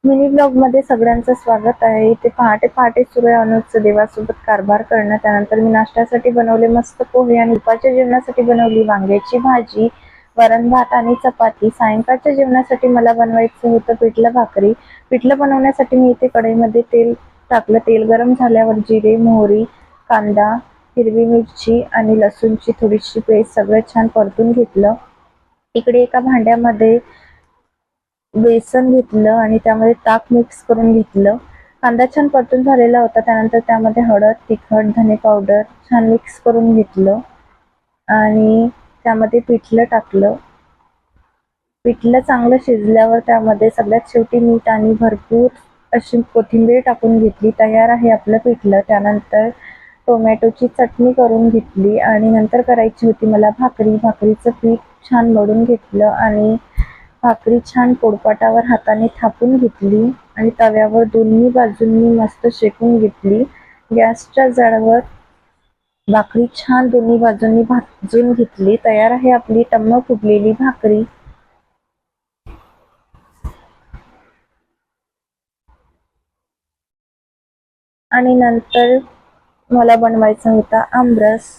Mini blog मध्ये सगळ्यांचं स्वागत आहे. इथे पहाटे पहाटे सुरू आहे अनुजचं देवासोबत कारभार करणं. त्यानंतर मी नाश्त्यासाठी बनवले मस्त पोहे आणि दुपारच्या जेवणासाठी बनवली वांग्याची भाजी, वरण भात आणि चपाती. सायंकाळच्या जेवणासाठी मला बनवायचं होतं पिठलं भाकरी. पिठलं बनवण्यासाठी मी इथे कढईमध्ये तेल टाकलं. तेल गरम झाल्यावर जिरे, मोहरी, कांदा, हिरवी मिरची आणि लसूणची थोडीशी पेस्ट सगळं छान परतून घेतलं. इकडे एका भांड्यामध्ये बेसन घेतलं आणि त्यामध्ये ताक मिक्स करून घेतलं. कांदा छान परतून झालेला होता. त्यानंतर त्यामध्ये हळद, तिखट, धने पावडर छान मिक्स करून घेतलं आणि त्यामध्ये पिठलं टाकलं. पिठलं चांगलं शिजल्यावर त्यामध्ये सगळ्यात शेवटी मीठ आणि भरपूर अशी कोथिंबीर टाकून घेतली. तयार आहे आपलं पिठलं. त्यानंतर टोमॅटोची चटणी करून घेतली आणि नंतर करायची होती मला भाकरी. भाकरीचं पीठ छान मळून घेतलं आणि भाकरी छान पोळपाटावर हाताने थापून घेतली आणि तव्यावर दोन्ही बाजूंनी मस्त शेकून घेतली. गॅसच्या जाळावर भाकरी छान दोन्ही बाजूंनी भाजून घेतली. तयार आहे आपली टम्म फुगलेली भाकरी. आणि नंतर मला बनवायचा होता आमरस.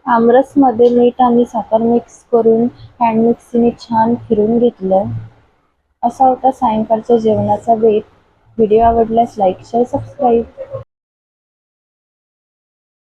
आमरसमध्ये मीठ आणि साखर मिक्स करून हँड मिक्सीने छान फिरून घेतलं. असा होता सायंकाळच्या जेवणाचा बेत. व्हिडिओ आवडल्यास लाईक, शेअर, सबस्क्राईब.